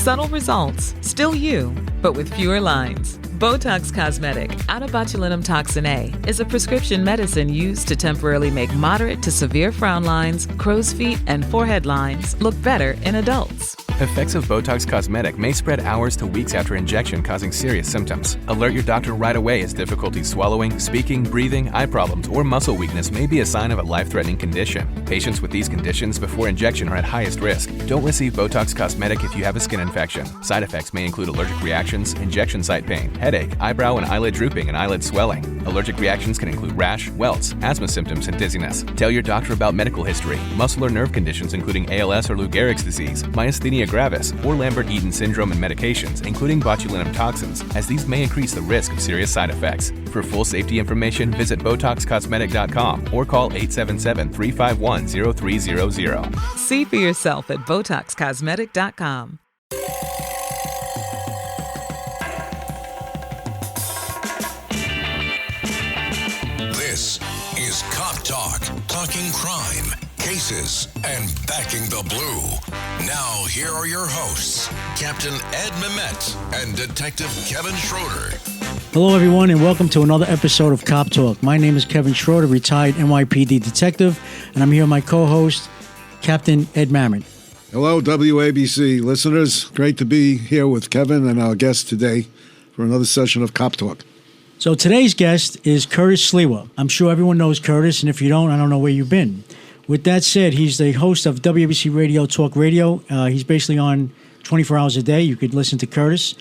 Subtle results, still you, but with fewer lines. Botox Cosmetic, out of botulinum toxin A, is a prescription medicine used to temporarily make moderate to severe frown lines, crow's feet, and forehead lines look better in adults. Effects of Botox Cosmetic may spread hours to weeks after injection, causing serious symptoms. Alert your doctor right away as difficulty swallowing, speaking, breathing, eye problems, or muscle weakness may be a sign of a life-threatening condition. Patients with these conditions before injection are at highest risk. Don't receive Botox Cosmetic if you have a skin infection. Side effects may include allergic reactions, injection site pain, headache, eyebrow and eyelid drooping, and eyelid swelling. Allergic reactions can include rash, welts, asthma symptoms, and dizziness. Tell your doctor about medical history, muscle or nerve conditions including ALS or Lou Gehrig's disease, myasthenia gravis, or Lambert-Eaton syndrome, and medications, including botulinum toxins, as these may increase the risk of serious side effects. For full safety information, visit BotoxCosmetic.com or call 877-351-0300. See for yourself at BotoxCosmetic.com. This is Cop Talk, talking crime, cases, and backing the blue. Now, here are your hosts, Captain Ed Mehmet and Detective Kevin Schroeder. Hello, everyone, and welcome to another episode of Cop Talk. My name is Kevin Schroeder, retired NYPD detective, and I'm here with my co-host, Captain Ed Mamet. Hello, WABC listeners. Great to be here with Kevin and our guest today for another session of Cop Talk. So today's guest is Curtis Sliwa. I'm sure everyone knows Curtis, and if you don't, I don't know where you've been. With that said, he's the host of WABC Radio Talk Radio. He's basically on 24 hours a day. You could listen to Curtis.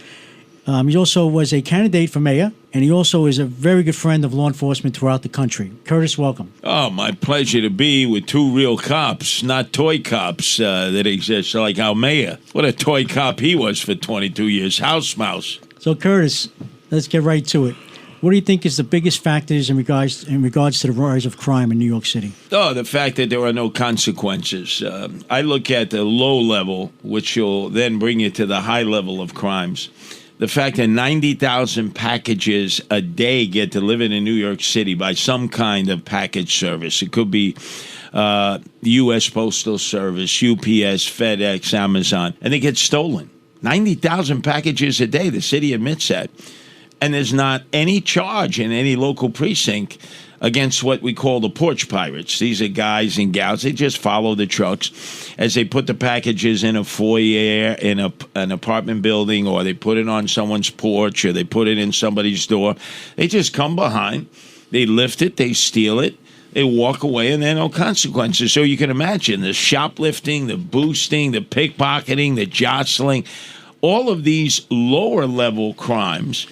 He also was a candidate for mayor, and he also is a very good friend of law enforcement throughout the country. Curtis, welcome. Oh, my pleasure to be with two real cops, not toy cops that exist, like our mayor. What a toy cop he was for 22 years, house mouse. So, Curtis, let's get right to it. What do you think is the biggest factors in regards to the rise of crime in New York City? Oh, the fact that there are no consequences. I look at the low level, which will then bring you to the high level of crimes. The fact that 90,000 packages a day get delivered in New York City by some kind of package service. It could be U.S. Postal Service, UPS, FedEx, Amazon, and they get stolen. 90,000 packages a day. The city admits that. And there's not any charge in any local precinct against what we call the porch pirates. These are guys and gals. They just follow the trucks as they put the packages in a foyer in an apartment building, or they put it on someone's porch, or they put it in somebody's door. They just come behind. They lift it. They steal it. They walk away, and there are no consequences. So you can imagine the shoplifting, the boosting, the pickpocketing, the jostling. All of these lower-level crimes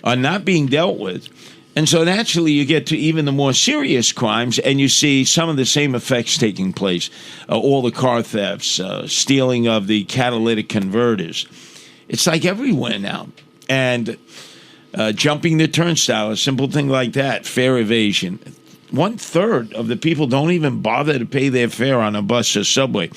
are not being dealt with. And so naturally you get to even the more serious crimes, and you see some of the same effects taking place. All the car thefts, stealing of the catalytic converters. It's like everywhere now. And jumping the turnstile, a simple thing like that, fare evasion. 1/3 of the people don't even bother to pay their fare on a bus or subway.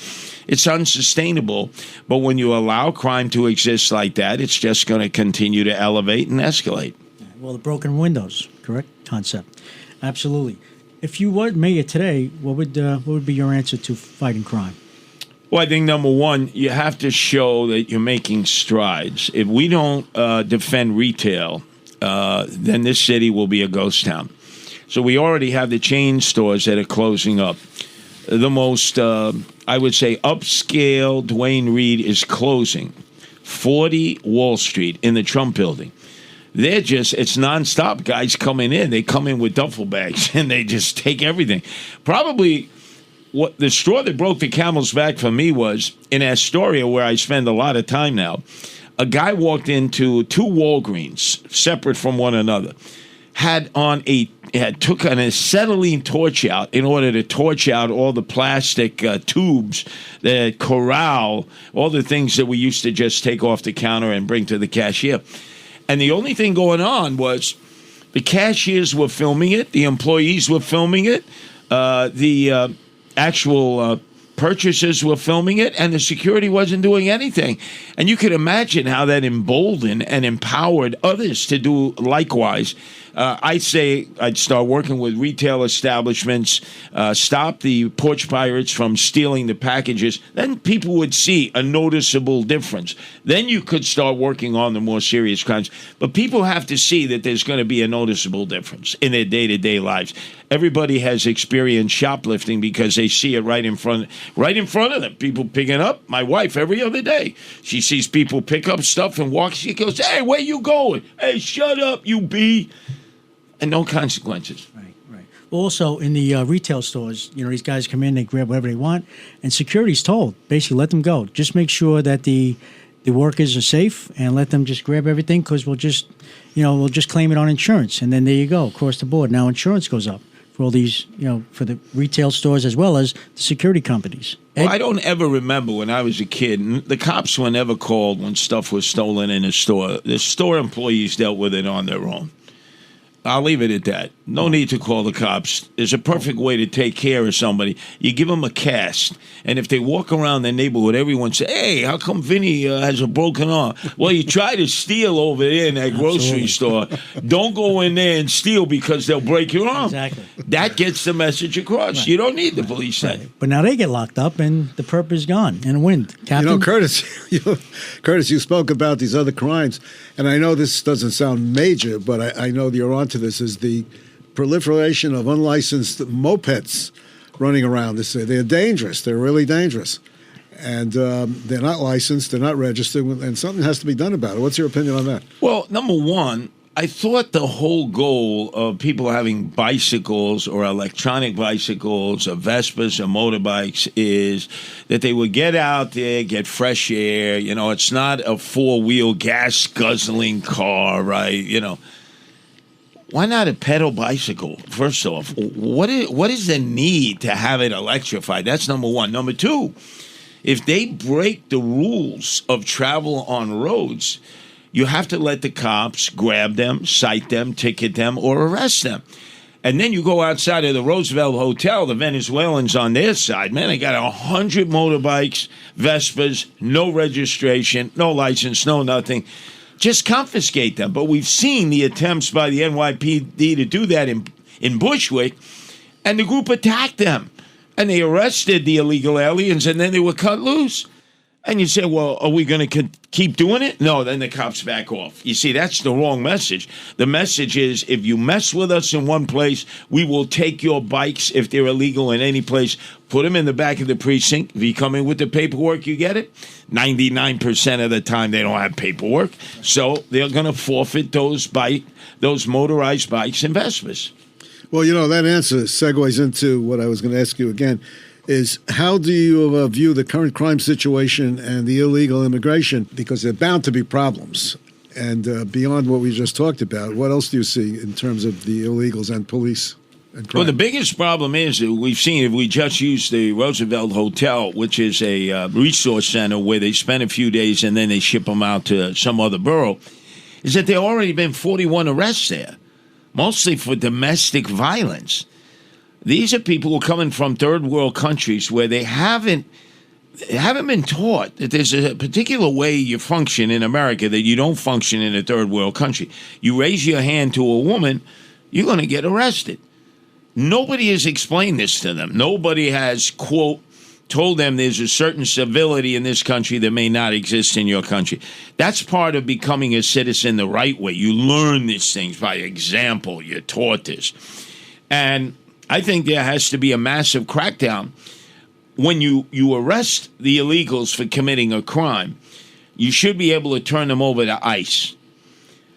It's unsustainable, but when you allow crime to exist like that, it's just going to continue to elevate and escalate. Well, the broken windows, correct concept. Absolutely. If you were mayor today, what would be your answer to fighting crime? Well, I think, number one, you have to show that you're making strides. If we don't defend retail, then this city will be a ghost town. So we already have the chain stores that are closing up. The most, I would say, upscale Dwayne Reed is closing. 40 Wall Street in the Trump building. It's nonstop. Guys coming in. They come in with duffel bags, and they just take everything. Probably what the straw that broke the camel's back for me was in Astoria, where I spend a lot of time now. A guy walked into two Walgreens, separate from one another, took an acetylene torch out in order to torch out all the plastic tubes that corral all the things that we used to just take off the counter and bring to the cashier. And the only thing going on was the cashiers were filming it, the employees were filming it, the actual purchasers were filming it, and the security wasn't doing anything. And you could imagine how that emboldened and empowered others to do likewise. I say I'd start working with retail establishments, stop the porch pirates from stealing the packages. Then people would see a noticeable difference. Then you could start working on the more serious crimes. But people have to see that there's going to be a noticeable difference in their day-to-day lives. Everybody has experienced shoplifting because they see it right in front of them. People picking up. My wife, every other day, she sees people pick up stuff and walk. She goes, "Hey, where you going? Hey, shut up, you bee." And no consequences. Right. Also, in the retail stores, these guys come in, they grab whatever they want, and security's told, basically, let them go. Just make sure that the workers are safe and let them just grab everything because we'll just claim it on insurance. And then there you go, across the board. Now insurance goes up for all these, for the retail stores as well as the security companies. Well, I don't ever remember when I was a kid, the cops were never called when stuff was stolen in a store. The store employees dealt with it on their own. I'll leave it at that. No need to call the cops. There's a perfect way to take care of somebody. You give them a cast, and if they walk around the neighborhood, everyone say, "Hey, how come Vinny has a broken arm?" Well, you try to steal over there in that grocery store. Don't go in there and steal because they'll break your arm. Exactly. That gets the message across. Right. You don't need the police then. Right. But now they get locked up, and the perp is gone in the wind. Captain? Curtis, Curtis, you spoke about these other crimes, and I know this doesn't sound major, but I know you're onto this, is the proliferation of unlicensed mopeds running around. They're dangerous. They're really dangerous. And they're not licensed. They're not registered. And something has to be done about it. What's your opinion on that? Well, number one, I thought the whole goal of people having bicycles or electronic bicycles or Vespas or motorbikes is that they would get out there, get fresh air. It's not a four-wheel gas-guzzling car, right? Why not a pedal bicycle, first off? What is the need to have it electrified? That's number one. Number two, if they break the rules of travel on roads, you have to let the cops grab them, cite them, ticket them, or arrest them. And then you go outside of the Roosevelt Hotel, the Venezuelans on their side, man, they got 100 motorbikes, Vespas, no registration, no license, no nothing. Just confiscate them. But we've seen the attempts by the NYPD to do that in Bushwick, and the group attacked them. And they arrested the illegal aliens, and then they were cut loose. And you say, well, are we going to keep doing it? No, then the cops back off. You see, that's the wrong message. The message is, if you mess with us in one place, we will take your bikes, if they're illegal in any place, put them in the back of the precinct. If you come in with the paperwork, you get it. 99% of the time, they don't have paperwork. So they're going to forfeit those motorized bikes and Vespas. Well, that answer segues into what I was going to ask you again. Is how do you view the current crime situation and the illegal immigration? Because there are bound to be problems. And beyond what we just talked about, what else do you see in terms of the illegals and police and crime? Well, the biggest problem is that we've seen, if we just use the Roosevelt Hotel, which is a resource center where they spend a few days and then they ship them out to some other borough, is that there have already been 41 arrests there, mostly for domestic violence. These are people who are coming from third world countries where they haven't been taught that there's a particular way you function in America that you don't function in a third world country. You raise your hand to a woman, you're going to get arrested. Nobody has explained this to them. Nobody has, quote, told them there's a certain civility in this country that may not exist in your country. That's part of becoming a citizen the right way. You learn these things by example. You're taught this. And I think there has to be a massive crackdown. When you arrest the illegals for committing a crime, you should be able to turn them over to ICE.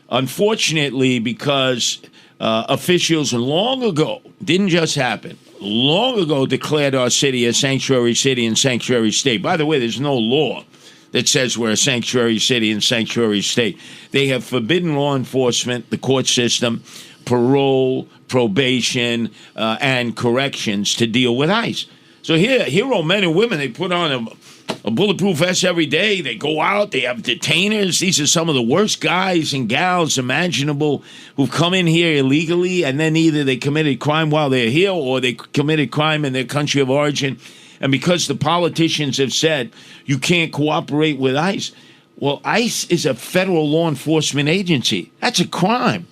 Unfortunately, because officials long ago, didn't just happen, long ago declared our city a sanctuary city and sanctuary state. By the way, there's no law that says we're a sanctuary city and sanctuary state. They have forbidden law enforcement, the court system, parole, probation, and corrections to deal with ICE. So here, hero men and women, they put on a bulletproof vest every day. They go out. They have detainers. These are some of the worst guys and gals imaginable who've come in here illegally, and then either they committed crime while they're here or they committed crime in their country of origin. And because the politicians have said you can't cooperate with ICE, well, ICE is a federal law enforcement agency. That's a crime.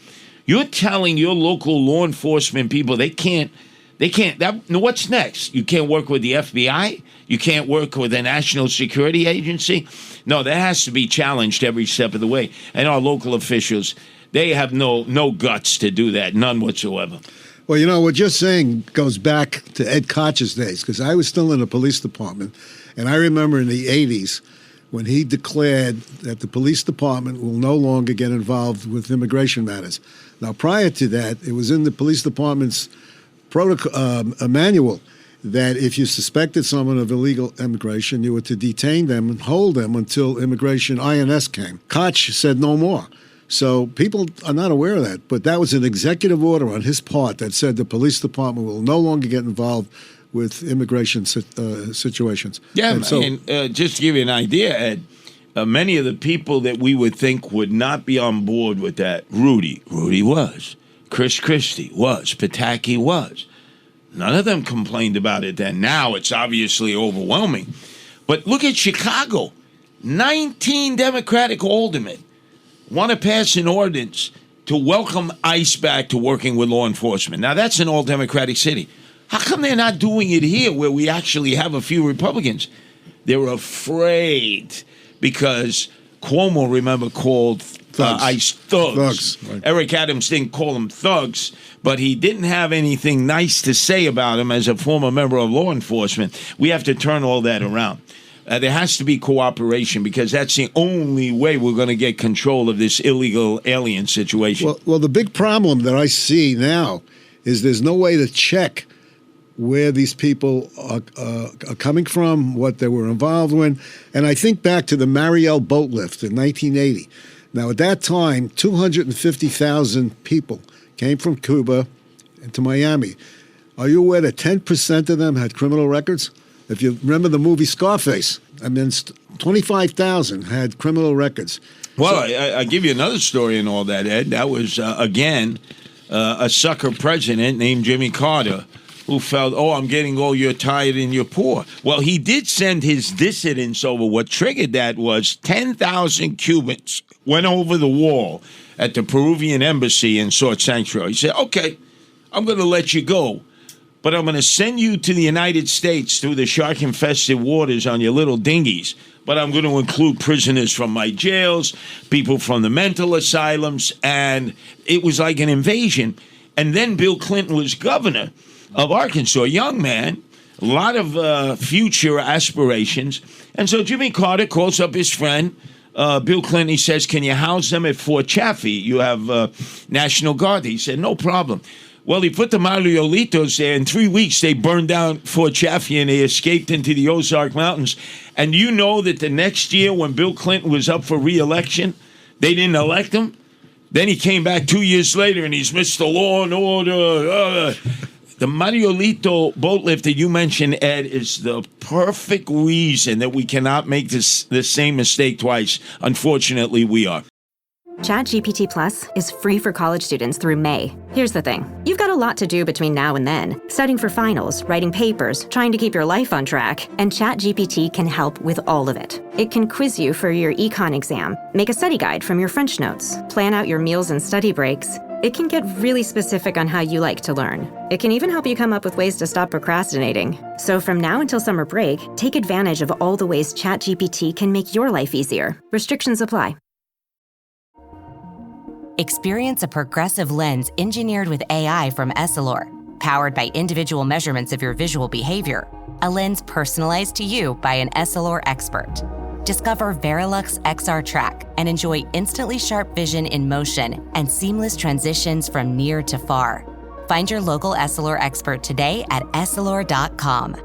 You're telling your local law enforcement people they can't. What's next? You can't work with the FBI? You can't work with a national security agency? No, that has to be challenged every step of the way. And our local officials, they have no guts to do that, none whatsoever. Well, what you're saying goes back to Ed Koch's days, because I was still in the police department, and I remember in the 80s when he declared that the police department will no longer get involved with immigration matters. Now, prior to that, it was in the police department's a manual that if you suspected someone of illegal immigration, you were to detain them and hold them until immigration INS came. Koch said no more. So people are not aware of that, but that was an executive order on his part that said the police department will no longer get involved with immigration situations. Yeah, and just to give you an idea, Ed, many of the people that we would think would not be on board with that, Rudy was, Chris Christie was, Pataki was. None of them complained about it then. Now it's obviously overwhelming. But look at Chicago. 19 Democratic aldermen want to pass an ordinance to welcome ICE back to working with law enforcement. Now, that's an all-Democratic city. How come they're not doing it here where we actually have a few Republicans? They're afraid because Cuomo, remember, called ICE thugs. Right. Eric Adams didn't call them thugs, but he didn't have anything nice to say about them as a former member of law enforcement. We have to turn all that around. There has to be cooperation because that's the only way we're going to get control of this illegal alien situation. Well, the big problem that I see now is there's no way to check where these people are coming from, what they were involved in. And I think back to the Mariel boat lift in 1980. Now, at that time, 250,000 people came from Cuba into Miami. Are you aware that 10% of them had criminal records? If you remember the movie Scarface, 25,000 had criminal records. Well, I give you another story in all that, Ed. That was, again, a sucker president named Jimmy Carter who felt, I'm getting all you're tired and you're poor. Well, he did send his dissidents over. What triggered that was 10,000 Cubans went over the wall at the Peruvian embassy and sought sanctuary. He said, okay, I'm going to let you go. But I'm going to send you to the United States through the shark-infested waters on your little dinghies. But I'm going to include prisoners from my jails, people from the mental asylums, and it was like an invasion. And then Bill Clinton was governor of Arkansas, a young man, a lot of future aspirations. And so Jimmy Carter calls up his friend, Bill Clinton. He says, can you house them at Fort Chaffee? You have National Guard. He said, no problem. Well, he put the Mariolitos there. In 3 weeks, they burned down Fort Chaffee and they escaped into the Ozark Mountains. And you know that the next year when Bill Clinton was up for re-election, they didn't elect him. Then he came back 2 years later and he's Mr. Law and Order. The Mariolito boat lift that you mentioned, Ed, is the perfect reason that we cannot make the same mistake twice. Unfortunately, we are. ChatGPT Plus is free for college students through May. Here's the thing. You've got a lot to do between now and then. Studying for finals, writing papers, trying to keep your life on track, and ChatGPT can help with all of it. It can quiz you for your econ exam, make a study guide from your French notes, plan out your meals and study breaks. It can get really specific on how you like to learn. It can even help you come up with ways to stop procrastinating. So from now until summer break, take advantage of all the ways ChatGPT can make your life easier. Restrictions apply. Experience a progressive lens engineered with AI from Essilor, powered by individual measurements of your visual behavior. A lens personalized to you by an Essilor expert. Discover Verilux XR Track and enjoy instantly sharp vision in motion and seamless transitions from near to far. Find your local Essilor expert today at Essilor.com.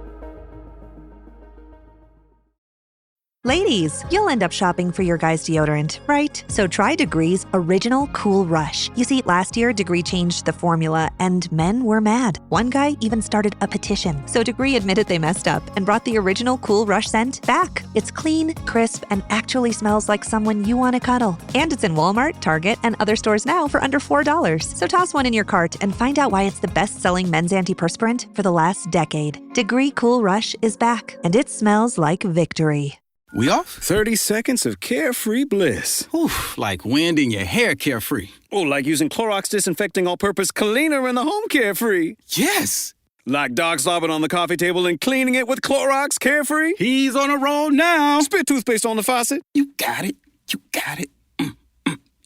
Ladies, you'll end up shopping for your guy's deodorant, right? So try Degree's Original Cool Rush. You see, last year, Degree changed the formula, and men were mad. One guy even started a petition. So Degree admitted they messed up and brought the Original Cool Rush scent back. It's clean, crisp, and actually smells like someone you want to cuddle. And it's in Walmart, Target, and other stores now for under $4. So toss one in your cart and find out why it's the best-selling men's antiperspirant for the last decade. Degree Cool Rush is back, and it smells like victory. We off? 30 seconds of carefree bliss. Oof, like wind in your hair carefree. Oh, like using Clorox Disinfecting All-Purpose Cleaner in the home carefree. Yes! Like dog slobbing on the coffee table and cleaning it with Clorox Carefree. He's on a roll now. Spit toothpaste on the faucet. You got it. You got it.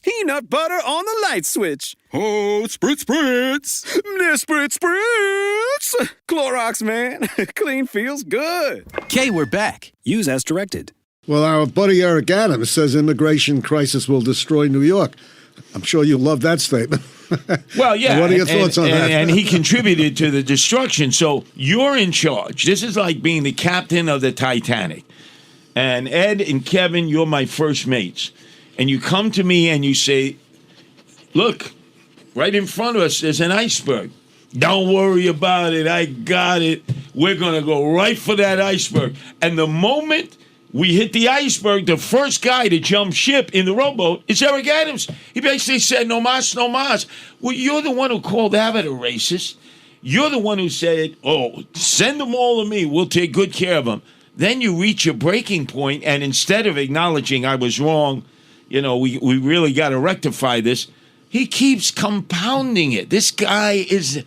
Peanut butter on the light switch. Oh, spritz, spritz. Spritz, spritz. Clorox, man. Clean feels good. Okay, we're back. Use as directed. Well, our buddy Eric Adams says immigration crisis will destroy New York. I'm sure you love that statement. Well, yeah. What are your thoughts on that? And he contributed to the destruction. So you're in charge. This is like being the captain of the Titanic. And Ed and Kevin, you're my first mates. And you come to me and you say, look, right in front of us there's an iceberg. Don't worry about it. I got it. We're going to go right for that iceberg. And the moment we hit the iceberg, the first guy to jump ship in the rowboat is Eric Adams. He basically said, no mas, no mas. Well, you're the one who called Abbott a racist. You're the one who said, oh, send them all to me. We'll take good care of them. Then you reach your breaking point, and instead of acknowledging I was wrong, you know, we really got to rectify this, he keeps compounding it. This guy is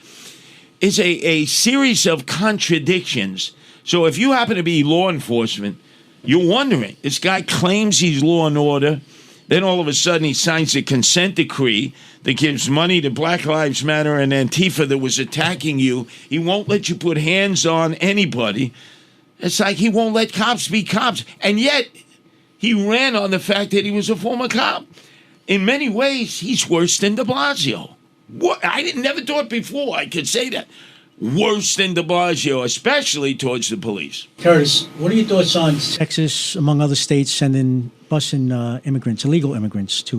a series of contradictions. So if you happen to be law enforcement, you're wondering, this guy claims he's law and order, then all of a sudden he signs a consent decree that gives money to Black Lives Matter and Antifa that was attacking you. He won't let you put hands on anybody. It's like he won't let cops be cops. And yet he ran on the fact that he was a former cop. In many ways, he's worse than de Blasio. What? Never thought before I could say that. Worse than de Blasio, especially towards the police. Curtis, what are your thoughts on Texas, among other states, busing immigrants, illegal immigrants, to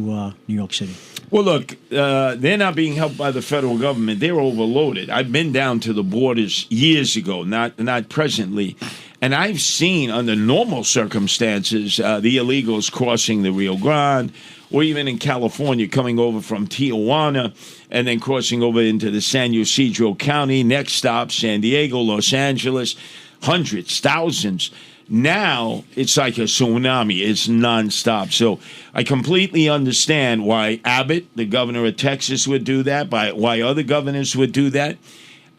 New York City? Well, look, they're not being helped by the federal government. They're overloaded. I've been down to the borders years ago, not presently, and I've seen, under normal circumstances, the illegals crossing the Rio Grande, or even in California, coming over from Tijuana and then crossing over into the San Ysidro County. Next stop, San Diego, Los Angeles, hundreds, thousands. Now it's like a tsunami. It's nonstop. So I completely understand why Abbott, the governor of Texas, would do that, why other governors would do that.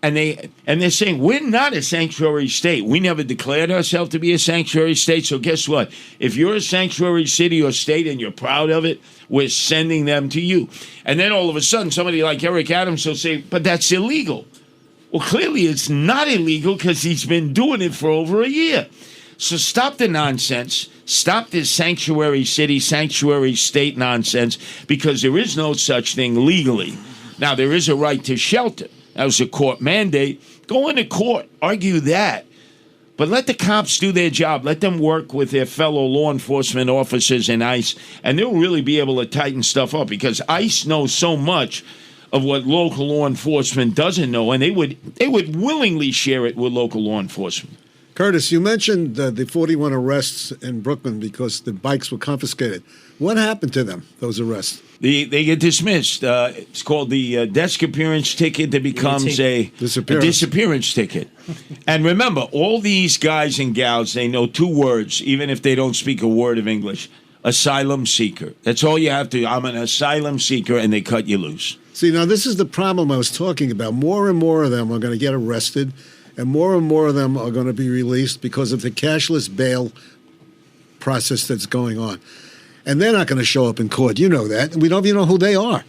And they're saying, we're not a sanctuary state. We never declared ourselves to be a sanctuary state. So guess what? If you're a sanctuary city or state and you're proud of it, we're sending them to you. And then all of a sudden, somebody like Eric Adams will say, but that's illegal. Well, clearly it's not illegal because he's been doing it for over a year. So stop the nonsense. Stop this sanctuary city, sanctuary state nonsense, because there is no such thing legally. Now, there is a right to shelter. That was a court mandate. Go into court, argue that. But let the cops do their job. Let them work with their fellow law enforcement officers in ICE, and they'll really be able to tighten stuff up, because ICE knows so much of what local law enforcement doesn't know, and they would willingly share it with local law enforcement. Curtis, you mentioned the 41 arrests in Brooklyn because the bikes were confiscated. What happened to them, those arrests? They get dismissed. It's called the desk appearance ticket that becomes a disappearance ticket. And remember, all these guys and gals, they know two words, even if they don't speak a word of English: asylum seeker. That's all you have to. I'm an asylum seeker, and they cut you loose. See, now this is the problem I was talking about. More and more of them are going to get arrested, and more of them are going to be released because of the cashless bail process that's going on. And they're not going to show up in court. You know that. We don't even know who they are.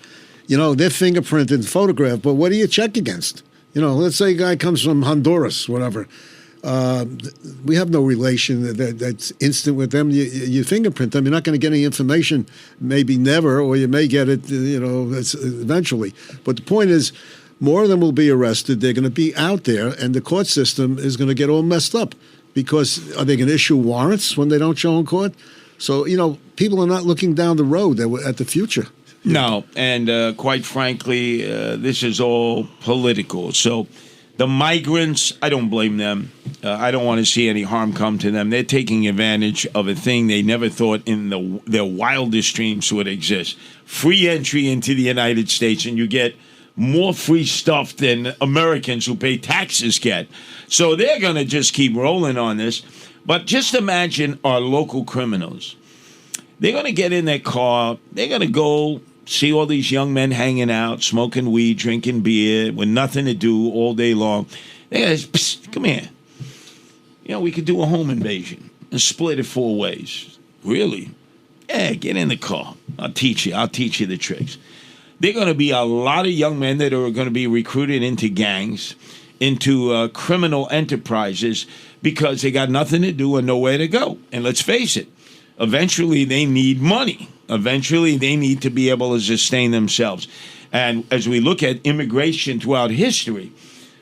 You know, they're fingerprinted and photographed, but what do you check against? You know, let's say a guy comes from Honduras, whatever. We have no relation that's instant with them. You fingerprint them. You're not going to get any information, maybe never, or you may get it, eventually. But the point is, more of them will be arrested. They're going to be out there, and the court system is going to get all messed up, because are they going to issue warrants when they don't show in court? So, people are not looking down the road at the future. No, and quite frankly, this is all political. So the migrants, I don't blame them. I don't want to see any harm come to them. They're taking advantage of a thing they never thought in their wildest dreams would exist. Free entry into the United States, and you get more free stuff than Americans who pay taxes get. So they're going to just keep rolling on this. But just imagine our local criminals. They're going to get in their car. They're going to go see all these young men hanging out, smoking weed, drinking beer, with nothing to do all day long. They're going to, come here. We could do a home invasion and split it 4 ways. Really? Yeah, get in the car. I'll teach you the tricks. There are going to be a lot of young men that are going to be recruited into gangs, into criminal enterprises, because they got nothing to do and nowhere to go. And let's face it, eventually they need money. Eventually they need to be able to sustain themselves. And as we look at immigration throughout history,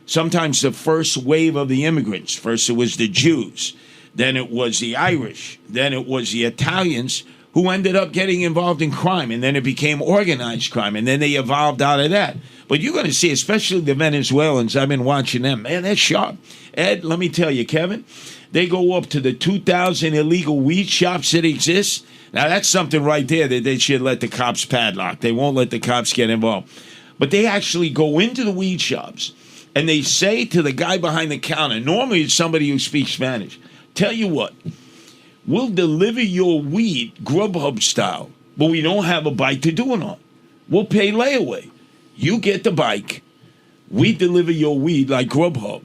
sometimes the first wave of the immigrants, first it was the Jews, then it was the Irish, then it was the Italians, who ended up getting involved in crime, and then it became organized crime, and then they evolved out of that. But you're going to see, especially the Venezuelans, I've been watching them. Man, they're sharp. Ed, let me tell you, Kevin, they go up to the 2,000 illegal weed shops that exist. Now, that's something right there that they should let the cops padlock. They won't let the cops get involved. But they actually go into the weed shops, and they say to the guy behind the counter, normally it's somebody who speaks Spanish, tell you what, we'll deliver your weed Grubhub style, but we don't have a bike to do it on. We'll pay layaway. You get the bike. We deliver your weed like Grubhub.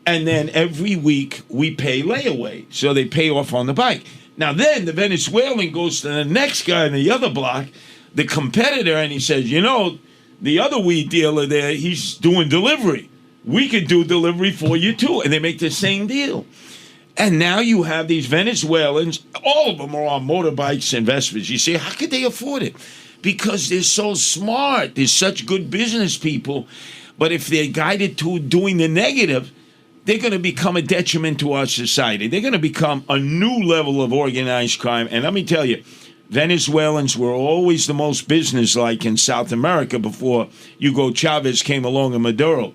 And then every week we pay layaway. So they pay off on the bike. Now then the Venezuelan goes to the next guy in the other block, the competitor, and he says, the other weed dealer there, he's doing delivery. We could do delivery for you too. And they make the same deal. And now you have these Venezuelans, all of them are on motorbikes and Vespas. You say, how could they afford it? Because they're so smart. They're such good business people. But if they're guided to doing the negative, they're going to become a detriment to our society. They're going to become a new level of organized crime. And let me tell you, Venezuelans were always the most businesslike in South America before Hugo Chavez came along and Maduro.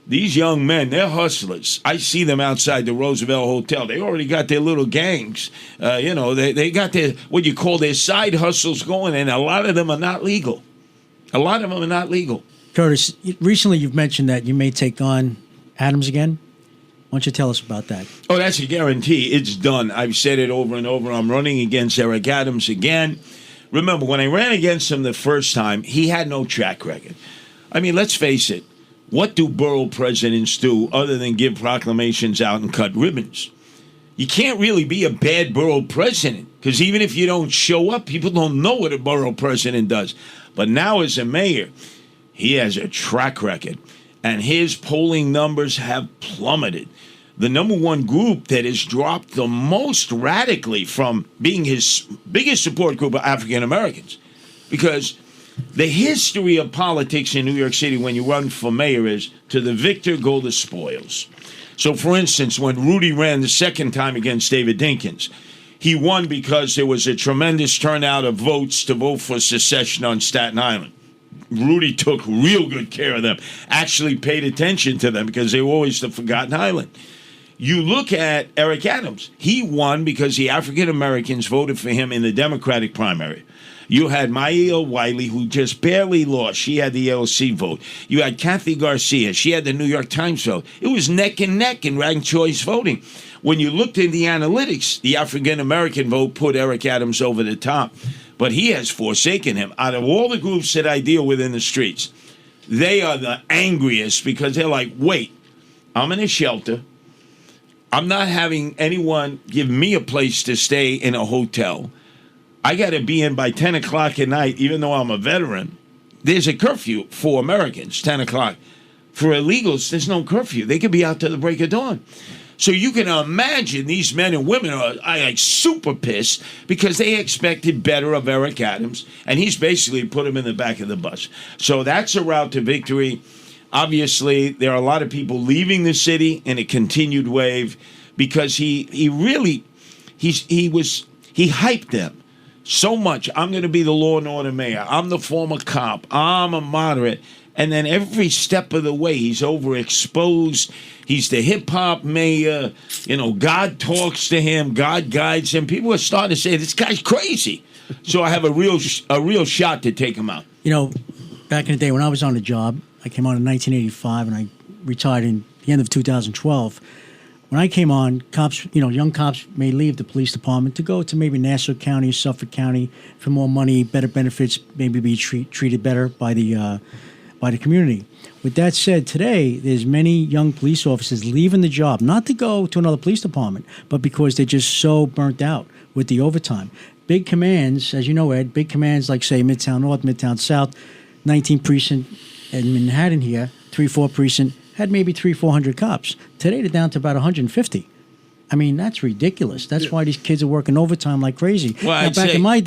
These young men, they're hustlers. I see them outside the Roosevelt Hotel. They already got their little gangs. They got their, what you call their side hustles going, and a lot of them are not legal. Curtis, recently you've mentioned that you may take on Adams again. Why don't you tell us about that? Oh, that's a guarantee. It's done. I've said it over and over. I'm running against Eric Adams again. Remember, when I ran against him the first time, he had no track record. I mean, let's face it. What do borough presidents do other than give proclamations out and cut ribbons? You can't really be a bad borough president, because even if you don't show up, people don't know what a borough president does. But now as a mayor, he has a track record, and his polling numbers have plummeted. The number one group that has dropped the most radically from being his biggest support group are African Americans, because the history of politics in New York City when you run for mayor is to the victor go the spoils. So, for instance, when Rudy ran the second time against David Dinkins, he won because there was a tremendous turnout of votes to vote for secession on Staten Island. Rudy took real good care of them, actually paid attention to them because they were always the forgotten island. You look at Eric Adams. He won because the African Americans voted for him in the Democratic primary. You had Maya Wiley, who just barely lost. She had the AOC vote. You had Kathy Garcia. She had the New York Times vote. It was neck and neck in ranked choice voting. When you looked at the analytics, the African-American vote put Eric Adams over the top. But he has forsaken him. Out of all the groups that I deal with in the streets, they are the angriest because they're like, wait, I'm in a shelter. I'm not having anyone give me a place to stay in a hotel. I got to be in by 10 o'clock at night, even though I'm a veteran. There's a curfew for Americans, 10 o'clock. For illegals, there's no curfew. They could be out till the break of dawn. So you can imagine these men and women are like super pissed because they expected better of Eric Adams, and he's basically put him in the back of the bus. So that's a route to victory. Obviously, there are a lot of people leaving the city in a continued wave because he hyped them so much. I'm going to be the law and order mayor. I'm the former cop. I'm a moderate. And then every step of the way, he's overexposed. He's the hip-hop mayor. God talks to him. God guides him. People are starting to say, this guy's crazy. So I have a real shot to take him out. Back in the day when I was on the job, I came on in 1985 and I retired in the end of 2012. when I came on, cops, young cops may leave the police department to go to maybe Nassau County, Suffolk County for more money, better benefits, maybe be treated better by the community. With that said, today there's many young police officers leaving the job, not to go to another police department, but because they're just so burnt out with the overtime. Big commands, as you know, Ed, big commands like, say, Midtown North, Midtown South, 19 precinct in Manhattan here, 3-4 precinct, had maybe 300-400 cops. Today they're down to about 150. I mean, that's ridiculous. That's why these kids are working overtime like crazy. Well, now, back in my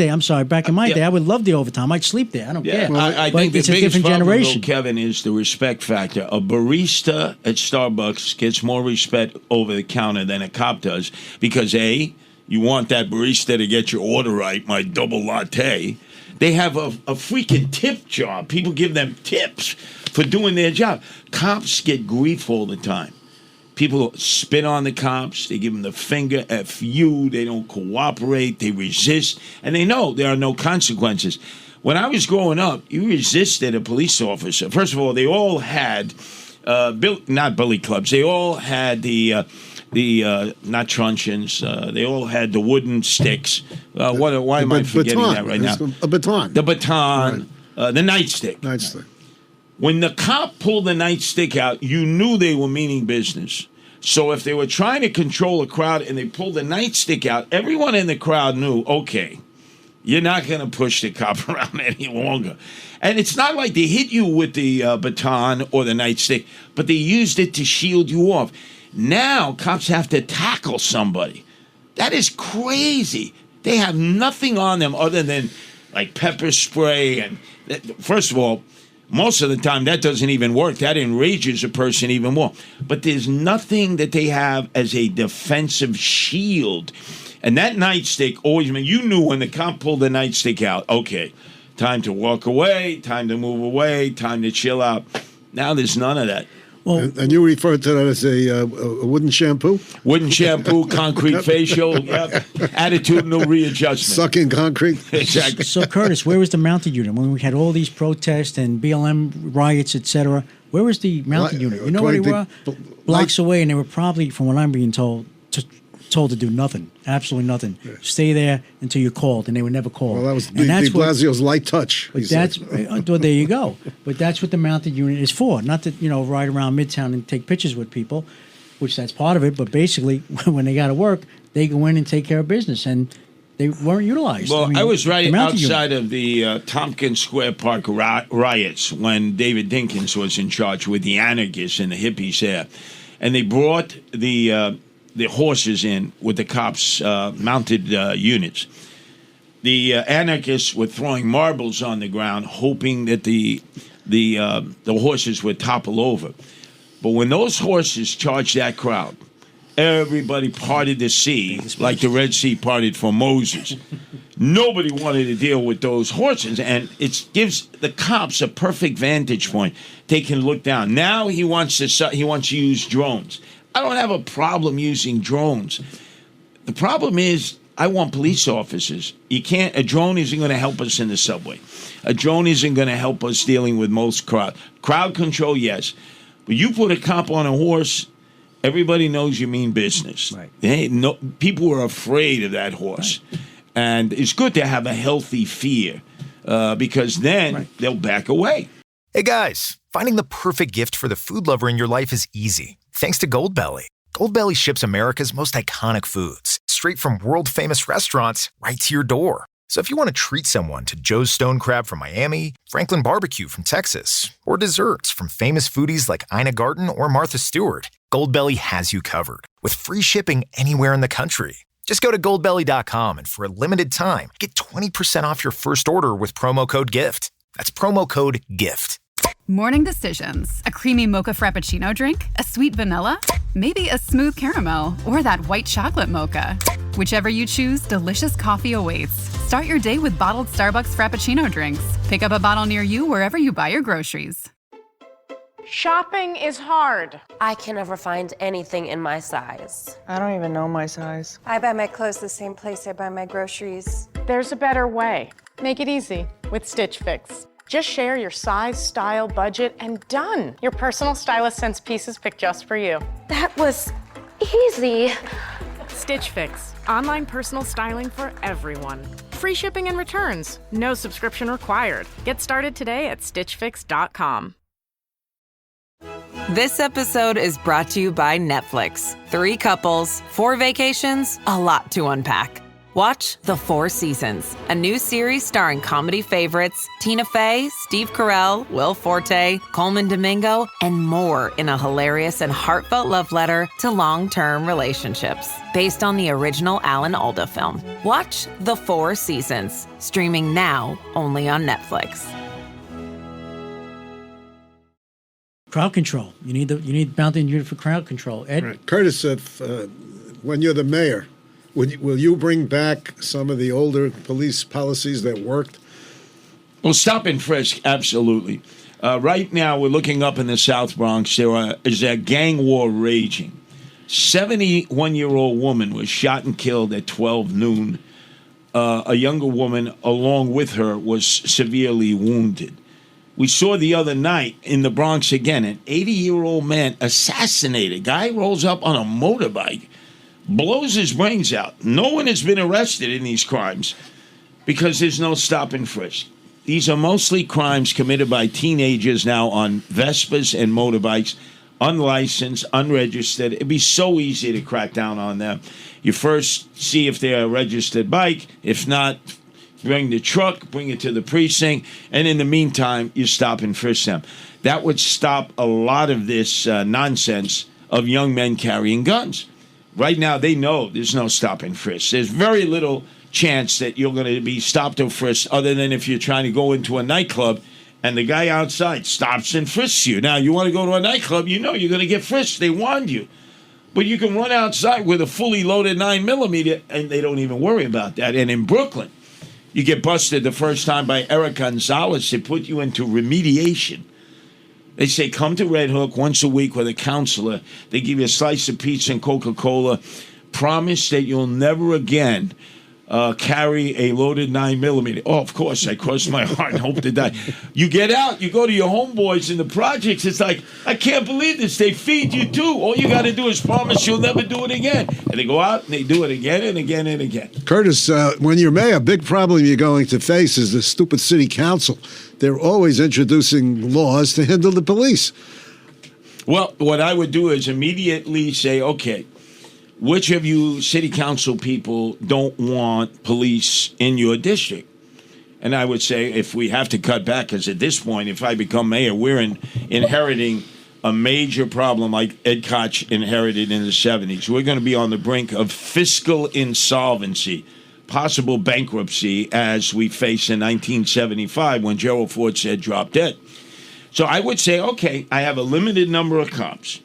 day, I would love the overtime. I'd sleep there. I don't care. Well, I but think it's the a biggest different problem, generation. though, Kevin, is the respect factor. A barista at Starbucks gets more respect over the counter than a cop does because, A, you want that barista to get your order right, my double latte. They have a freaking tip job. People give them tips for doing their job. Cops get grief all the time. People spit on the cops. They give them the finger, F you. They don't cooperate. They resist. And they know there are no consequences. When I was growing up, you resisted a police officer. First of all, they all had, not billy clubs. They all had the not truncheons. They all had the wooden sticks. Why am I forgetting that right now? A baton. The baton. Right. The nightstick. Nightstick. When the cop pulled the nightstick out, you knew they were meaning business. So if they were trying to control a crowd and they pulled the nightstick out, everyone in the crowd knew, okay, you're not going to push the cop around any longer. And it's not like they hit you with the baton or the nightstick, but they used it to shield you off. Now cops have to tackle somebody. That is crazy. They have nothing on them other than like pepper spray. And first of all, most of the time, that doesn't even work. That enrages a person even more. But there's nothing that they have as a defensive shield. And that nightstick always meant you knew when the cop pulled the nightstick out, okay, time to walk away, time to move away, time to chill out. Now there's none of that. Well, and you referred to that as a wooden shampoo? Wooden shampoo, concrete facial, yep. Attitudinal readjustment. Sucking concrete. Exactly. So, Curtis, where was the mounted unit when we had all these protests and BLM riots, etc.? Where was the mounted unit? You know where they were? Blocks away, and they were probably, from what I'm being told to do nothing, absolutely nothing. Yeah. Stay there until you're called, and they were never called. Well, that was de Blasio's light touch. But that's well, there you go. But that's what the mounted unit is for, not to ride around Midtown and take pictures with people, which that's part of it. But basically, when they got to work, they go in and take care of business, and they weren't utilized. Well, I was right outside of the Tompkins Square Park riots when David Dinkins was in charge with the anarchists and the hippies there, and they brought the horses in with the cops' mounted units. The anarchists were throwing marbles on the ground, hoping that the horses would topple over. But when those horses charged that crowd, everybody parted the sea like the Red Sea parted for Moses. Nobody wanted to deal with those horses, and it gives the cops a perfect vantage point. They can look down. Now he wants to use drones. I don't have a problem using drones. The problem is I want police officers. A drone isn't going to help us in the subway. A drone isn't going to help us dealing with most crowd. Crowd control, yes. But you put a cop on a horse, everybody knows you mean business. Right. People are afraid of that horse. Right. And it's good to have a healthy fear because then they'll back away. Hey, guys, finding the perfect gift for the food lover in your life is easy. Thanks to Goldbelly. Goldbelly ships America's most iconic foods straight from world-famous restaurants right to your door. So if you want to treat someone to Joe's Stone Crab from Miami, Franklin Barbecue from Texas, or desserts from famous foodies like Ina Garten or Martha Stewart, Goldbelly has you covered with free shipping anywhere in the country. Just go to goldbelly.com and for a limited time, get 20% off your first order with promo code GIFT. That's promo code GIFT. Morning decisions. A creamy mocha frappuccino drink? A sweet vanilla? Maybe a smooth caramel? Or that white chocolate mocha? Whichever you choose, delicious coffee awaits. Start your day with bottled Starbucks Frappuccino drinks. Pick up a bottle near you wherever you buy your groceries. Shopping is hard. I can never find anything in my size. I don't even know my size. I buy my clothes the same place I buy my groceries. There's a better way. Make it easy with Stitch Fix. Just share your size, style, budget, and done. Your personal stylist sends pieces picked just for you. That was Easy. Stitch Fix. Online personal styling for everyone. Free shipping and returns. No subscription required. Get started today at stitchfix.com. This episode is brought to you by Netflix. 3 couples, 4 vacations, a lot to unpack. Watch The 4 Seasons, a new series starring comedy favorites Tina Fey, Steve Carell, Will Forte, Coleman Domingo, and more in a hilarious and heartfelt love letter to long-term relationships. Based on the original Alan Alda film. Watch The 4 Seasons, streaming now only on Netflix. Crowd control. You need mounting unit for crowd control. Ed? Right. Curtis, if, when you're the mayor, will you bring back some of the older police policies that worked? Well, stop and frisk, absolutely. Right now, we're looking up in the South Bronx. There is a gang war raging. 71-year-old woman was shot and killed at 12 noon. A younger woman, along with her, was severely wounded. We saw the other night in the Bronx again, an 80-year-old man assassinated. Guy rolls up on a motorbike, blows his brains out. No one has been arrested in these crimes because there's no stop and frisk. These are mostly crimes committed by teenagers now on Vespas and motorbikes, unlicensed, unregistered. It'd be so easy to crack down on them. You first see if they're a registered bike. If not, bring the truck, bring it to the precinct, and in the meantime, you stop and frisk them. That would stop a lot of this nonsense of young men carrying guns. Right now, they know there's no stop and frisk. There's very little chance that you're going to be stopped or frisked other than if you're trying to go into a nightclub and the guy outside stops and frisks you. Now, you want to go to a nightclub, you know you're going to get frisked. They warned you. But you can run outside with a fully loaded 9mm, and they don't even worry about that. And in Brooklyn, you get busted the first time by Eric Gonzalez. They put you into remediation. They say, come to Red Hook once a week with a counselor. They give you a slice of pizza and Coca-Cola. Promise that you'll never again carry a loaded 9mm. Oh, of course, I crossed my heart and hope to die. You get out, you go to your homeboys in the projects. It's like, I can't believe this. They feed you too. All you got to do is promise you'll never do it again. And they go out and they do it again and again and again. Curtis, when you're mayor, a big problem you're going to face is the stupid city council. They're always introducing laws to hinder the police. Well, what I would do is immediately say, okay, which of you city council people don't want police in your district? And I would say, if we have to cut back, because at this point, if I become mayor, we're inheriting a major problem like Ed Koch inherited in the 70s. We're going to be on the brink of fiscal insolvency, possible bankruptcy, as we faced in 1975 when Gerald Ford said, drop dead. So I would say, okay, I have a limited number of cops.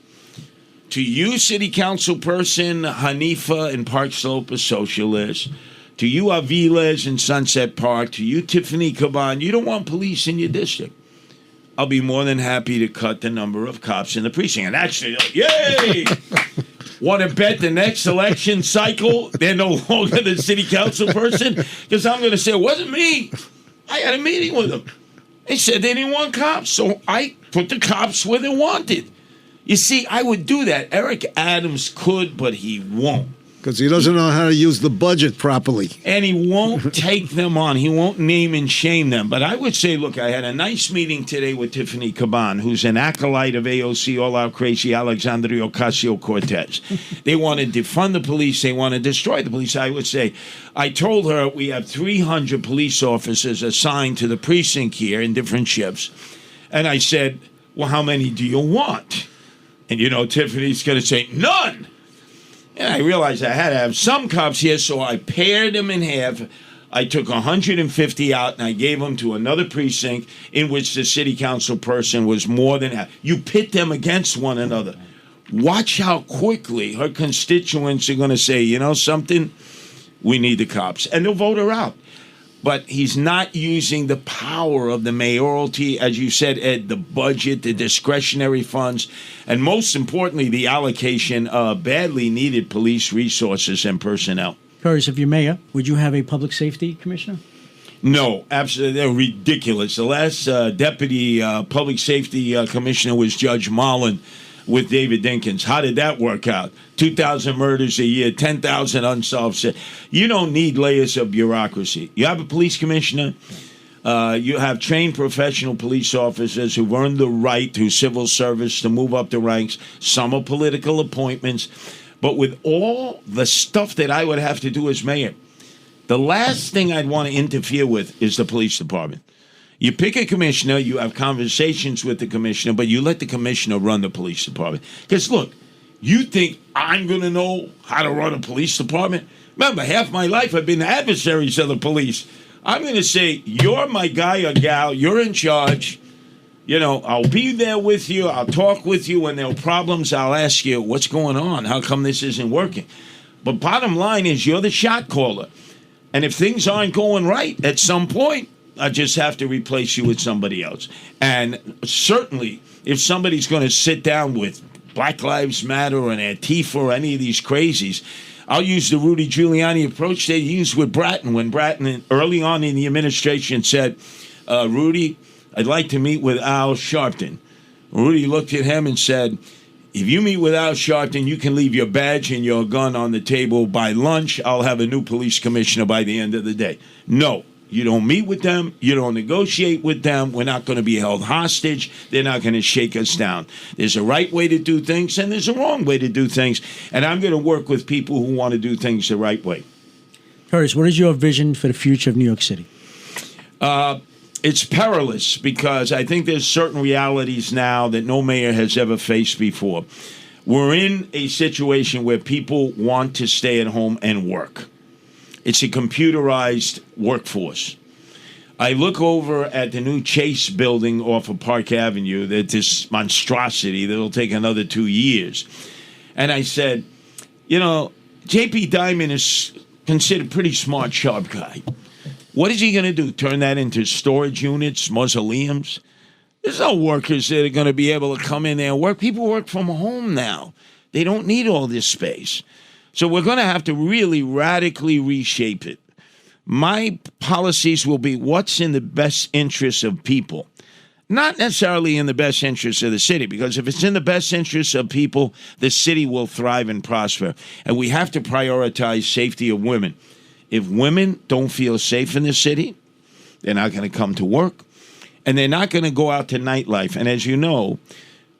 To you, city council person, Hanifa in Park Slope, a socialist. To you, Aviles in Sunset Park. To you, Tiffany Caban, you don't want police in your district. I'll be more than happy to cut the number of cops in the precinct. And actually, yay! Want to bet the next election cycle they're no longer the city council person? Because I'm going to say, it wasn't me. I had a meeting with them. They said they didn't want cops, so I put the cops where they wanted. You see, I would do that. Eric Adams could, but he won't. Because he doesn't know how to use the budget properly. And he won't take them on. He won't name and shame them. But I would say, look, I had a nice meeting today with Tiffany Caban, who's an acolyte of AOC, all-out crazy Alexandria Ocasio-Cortez. They want to defund the police. They want to destroy the police. I would say, I told her we have 300 police officers assigned to the precinct here in different shifts. And I said, well, how many do you want? And, you know, Tiffany's going to say, none. And I realized I had to have some cops here, so I paired them in half. I took 150 out, and I gave them to another precinct in which the city council person was more than happy. You pit them against one another. Watch how quickly her constituents are going to say, you know something? We need the cops. And they'll vote her out. But he's not using the power of the mayoralty, as you said, Ed, the budget, the discretionary funds, and most importantly, the allocation of badly needed police resources and personnel. Curtis, if you're mayor, would you have a public safety commissioner? No, absolutely. They're ridiculous. The last deputy public safety commissioner was Judge Mullen. with David Dinkins. How did that work out? 2,000 murders a year, 10,000 unsolved. You don't need layers of bureaucracy. You have a police commissioner. You have trained professional police officers who've earned the right through civil service to move up the ranks. Some are political appointments. But with all the stuff that I would have to do as mayor, the last thing I'd want to interfere with is the police department. You pick a commissioner, you have conversations with the commissioner, but you let the commissioner run the police department. Because, look, you think I'm going to know how to run a police department? Remember, half my life I've been adversaries of the police. I'm going to say, you're my guy or gal, you're in charge. You know, I'll be there with you, I'll talk with you. When there are problems, I'll ask you, what's going on? How come this isn't working? But bottom line is, you're the shot caller. And if things aren't going right at some point, I just have to replace you with somebody else. And certainly, if somebody's going to sit down with Black Lives Matter or Antifa or any of these crazies, I'll use the Rudy Giuliani approach they used with Bratton when Bratton, early on in the administration, said, Rudy, I'd like to meet with Al Sharpton. Rudy looked at him and said, if you meet with Al Sharpton, you can leave your badge and your gun on the table by lunch. I'll have a new police commissioner by the end of the day. No. You don't meet with them. You don't negotiate with them. We're not going to be held hostage. They're not going to shake us down. There's a right way to do things, and there's a wrong way to do things. And I'm going to work with people who want to do things the right way. Curtis, what is your vision for the future of New York City? It's perilous because I think there's certain realities now that no mayor has ever faced before. We're in a situation where people want to stay at home and work. It's a computerized workforce. I look over at the new Chase building off of Park Avenue, this monstrosity that'll take another 2 years. And I said, you know, J.P. Diamond is considered a pretty smart, sharp guy. What is he going to do? Turn that into storage units, mausoleums? There's no workers that are going to be able to come in there and work. People work from home now. They don't need all this space. So we're going to have to really radically reshape it. My policies will be what's in the best interest of people, not necessarily in the best interest of the city, because if it's in the best interest of people, the city will thrive and prosper. And we have to prioritize safety of women. If women don't feel safe in the city, they're not going to come to work, and they're not going to go out to nightlife. And as you know,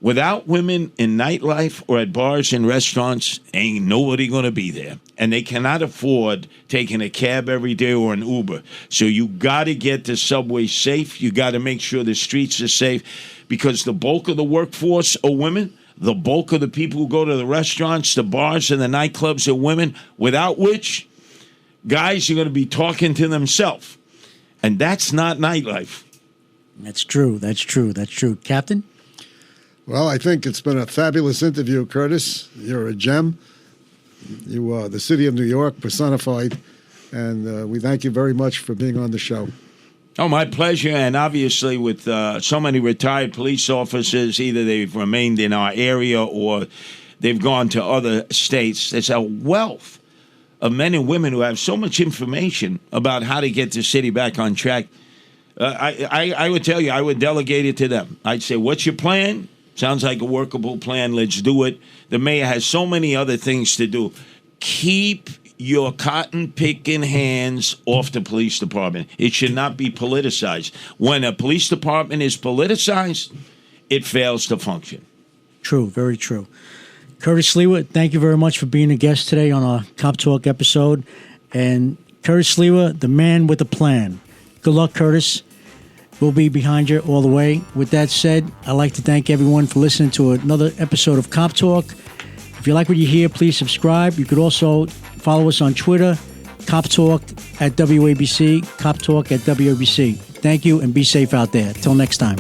without women in nightlife or at bars and restaurants, ain't nobody going to be there. And they cannot afford taking a cab every day or an Uber. So you got to get the subway safe. You got to make sure the streets are safe, because the bulk of the workforce are women. The bulk of the people who go to the restaurants, the bars, and the nightclubs are women, without which guys are going to be talking to themselves. And that's not nightlife. That's true. That's true. That's true. Captain? Well, I think it's been a fabulous interview, Curtis. You're a gem. You are the city of New York personified, and we thank you very much for being on the show. Oh, my pleasure. And obviously with so many retired police officers, either they've remained in our area or they've gone to other states, there's a wealth of men and women who have so much information about how to get the city back on track. I would tell you, I would delegate it to them. I'd say, what's your plan? Sounds like a workable plan. Let's do it. The mayor has so many other things to do. Keep your cotton-picking hands off the police department. It should not be politicized. When a police department is politicized, it fails to function. True, very true. Curtis Sliwa, thank you very much for being a guest today on our Cop Talk episode. And Curtis Sliwa, the man with a plan. Good luck, Curtis. We'll be behind you all the way. With that said, I'd like to thank everyone for listening to another episode of Cop Talk. If you like what you hear, please subscribe. You could also follow us on Twitter, Cop Talk at WABC, Cop Talk at WABC. Thank you, and be safe out there. Till next time.